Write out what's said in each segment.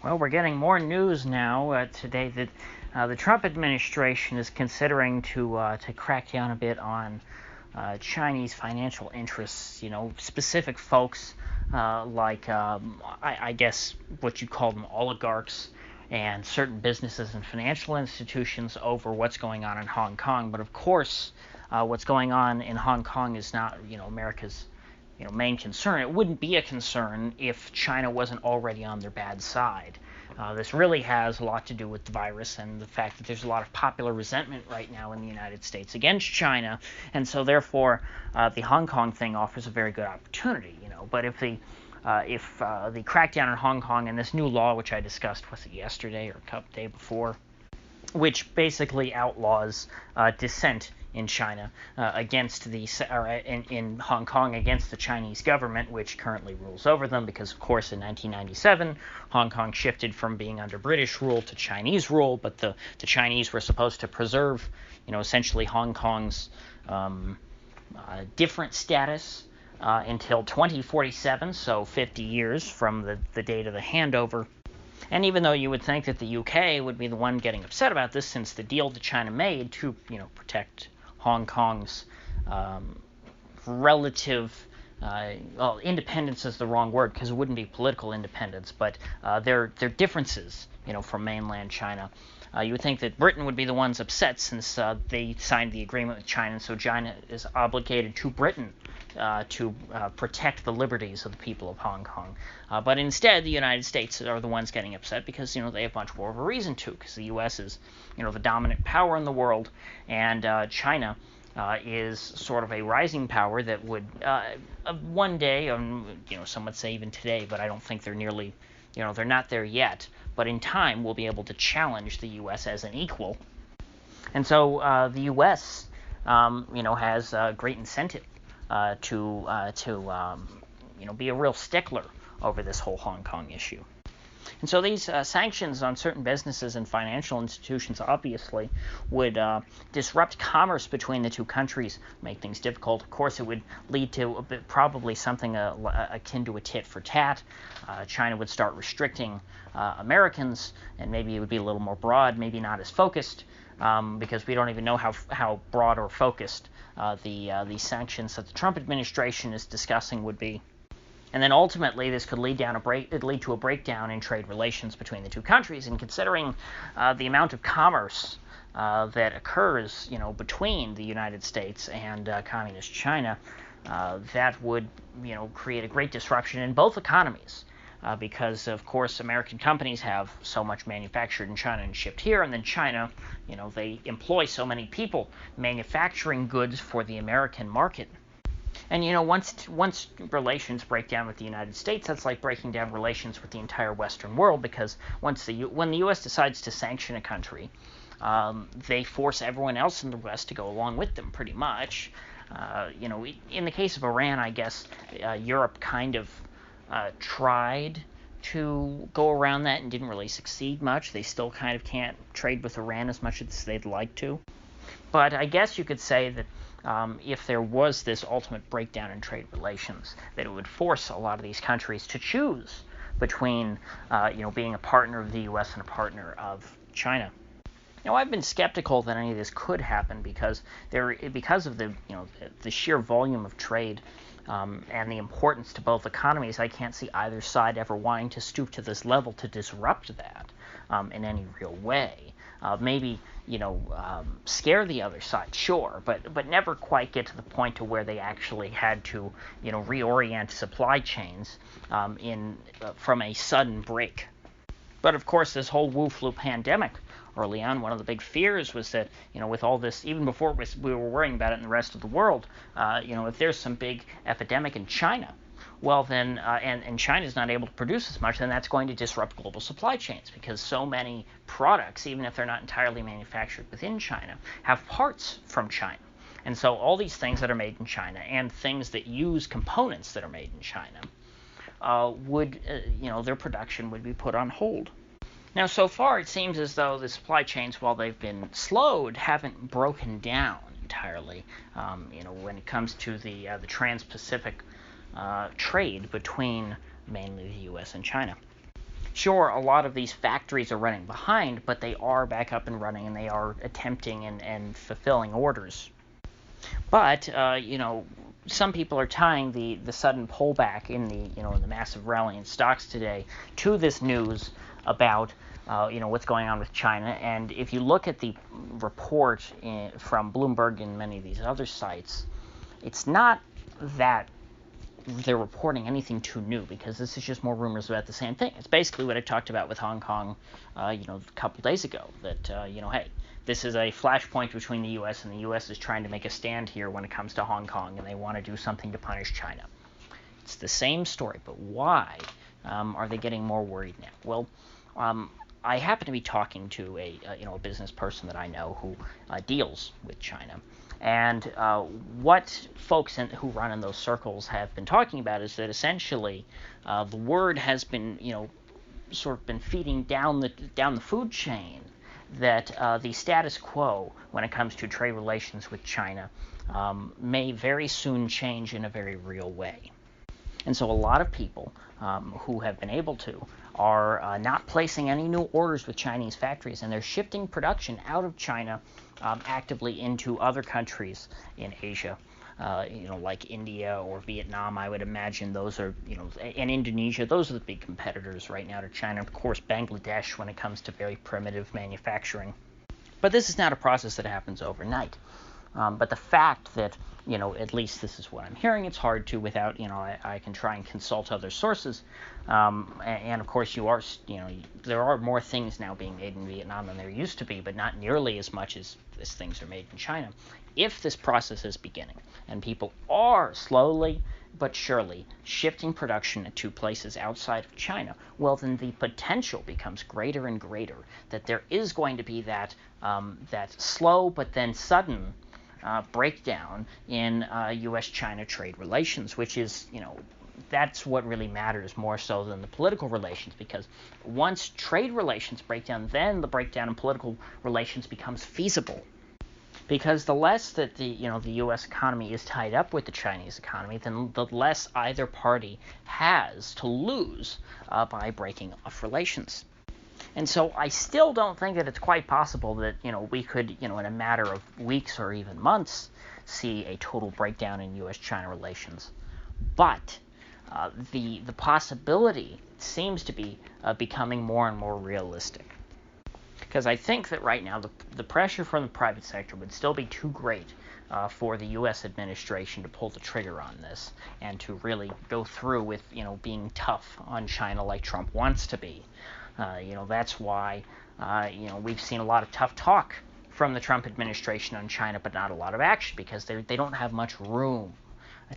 Well, we're getting more news now today that the Trump administration is considering to crack down a bit on Chinese financial interests. Specific folks like I guess what you call them oligarchs and certain businesses and financial institutions over what's going on in Hong Kong. But of course, what's going on in Hong Kong is not America's main concern. It wouldn't be a concern if China wasn't already on their bad side. This really has a lot to do with the virus and the fact that there's a lot of popular resentment right now in the United States against China, and so therefore the Hong Kong thing offers a very good opportunity. But if the crackdown in Hong Kong and this new law, which I discussed, was it yesterday or the day before, which basically outlaws dissent in China against in Hong Kong against the Chinese government, which currently rules over them, because of course in 1997 Hong Kong shifted from being under British rule to Chinese rule, but the Chinese were supposed to preserve essentially Hong Kong's different status until 2047, so 50 years from the date of the handover. And even though you would think that the UK would be the one getting upset about this, since the deal that China made to protect Hong Kong's relative independence is the wrong word, because it wouldn't be political independence, but their differences from mainland China. You would think that Britain would be the ones upset, since they signed the agreement with China, and so China is obligated to Britain to protect the liberties of the people of Hong Kong. But instead, the United States are the ones getting upset, because they have much more of a reason to, because the U.S. is the dominant power in the world, and China is sort of a rising power that would one day, some would say even today, but I don't think they're nearly, they're not there yet, but in time will be able to challenge the U.S. as an equal. And so the U.S. has a great incentive to be a real stickler over this whole Hong Kong issue. And so these sanctions on certain businesses and financial institutions obviously would disrupt commerce between the two countries, make things difficult. Of course, it would lead to probably something akin to a tit for tat. China would start restricting Americans, and maybe it would be a little more broad, maybe not as focused, because we don't even know how broad or focused the sanctions that the Trump administration is discussing would be. And then ultimately, this could lead to a breakdown in trade relations between the two countries. And considering the amount of commerce that occurs, between the United States and communist China, that would, create a great disruption in both economies. Because, of course, American companies have so much manufactured in China and shipped here, and then China, they employ so many people manufacturing goods for the American market. And once relations break down with the United States, that's like breaking down relations with the entire Western world, because when the U.S. decides to sanction a country, they force everyone else in the West to go along with them, pretty much. In the case of Iran, I guess Europe kind of tried to go around that and didn't really succeed much. They still kind of can't trade with Iran as much as they'd like to. But I guess you could say that if there was this ultimate breakdown in trade relations, that it would force a lot of these countries to choose between, being a partner of the U.S. and a partner of China. I've been skeptical that any of this could happen, because of the sheer volume of trade and the importance to both economies. I can't see either side ever wanting to stoop to this level to disrupt that in any real way. Maybe scare the other side, sure, but never quite get to the point to where they actually had to reorient supply chains from a sudden break. But of course, this whole Wu flu pandemic early on, one of the big fears was that with all this, even before we were worrying about it in the rest of the world, if there's some big epidemic in China, well then, and China's not able to produce as much, then that's going to disrupt global supply chains, because so many products, even if they're not entirely manufactured within China, have parts from China. And so all these things that are made in China and things that use components that are made in China their production would be put on hold. Now, so far, it seems as though the supply chains, while they've been slowed, haven't broken down entirely. When it comes to the Trans-Pacific trade between mainly the U.S. and China. Sure, a lot of these factories are running behind, but they are back up and running, and they are attempting and fulfilling orders. But some people are tying the sudden pullback in the massive rally in stocks today to this news about what's going on with China. And if you look at the report from Bloomberg and many of these other sites, it's not that they're reporting anything too new, because this is just more rumors about the same thing. It's basically what I talked about with Hong Kong, a couple days ago, that, hey, this is a flashpoint between the U.S., and the U.S. is trying to make a stand here when it comes to Hong Kong, and they want to do something to punish China. It's the same story, but why are they getting more worried now? Well, I happen to be talking to a business person that I know who deals with China. And what folks who run in those circles have been talking about is that essentially the word has been, sort of been feeding down the food chain that the status quo when it comes to trade relations with China may very soon change in a very real way. And so a lot of people who have been able to are not placing any new orders with Chinese factories, and they're shifting production out of China actively into other countries in Asia, like India or Vietnam. I would imagine those are, and Indonesia. Those are the big competitors right now to China. Of course, Bangladesh when it comes to very primitive manufacturing. But this is not a process that happens overnight. But the fact that, at least this is what I'm hearing, it's hard to without, I can try and consult other sources. And of course, there are more things now being made in Vietnam than there used to be, but not nearly as much as things are made in China. If this process is beginning, and people are slowly but surely shifting production to places outside of China, well, then the potential becomes greater and greater that there is going to be that slow but then sudden breakdown in U.S.-China trade relations, which is, that's what really matters more so than the political relations, because once trade relations break down, then the breakdown in political relations becomes feasible. Because the less that the U.S. economy is tied up with the Chinese economy, then the less either party has to lose by breaking off relations. And so I still don't think that it's quite possible that, we could, in a matter of weeks or even months, see a total breakdown in U.S.-China relations. But the possibility seems to be becoming more and more realistic. Because I think that right now the pressure from the private sector would still be too great for the U.S. administration to pull the trigger on this and to really go through with, being tough on China like Trump wants to be. That's why, we've seen a lot of tough talk from the Trump administration on China, but not a lot of action, because they don't have much room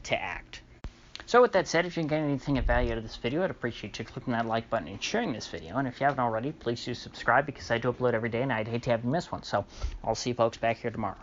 to act. So with that said, if you can get anything of value out of this video, I'd appreciate you clicking that like button and sharing this video. And if you haven't already, please do subscribe, because I do upload every day, and I'd hate to have you miss one. So I'll see you folks back here tomorrow.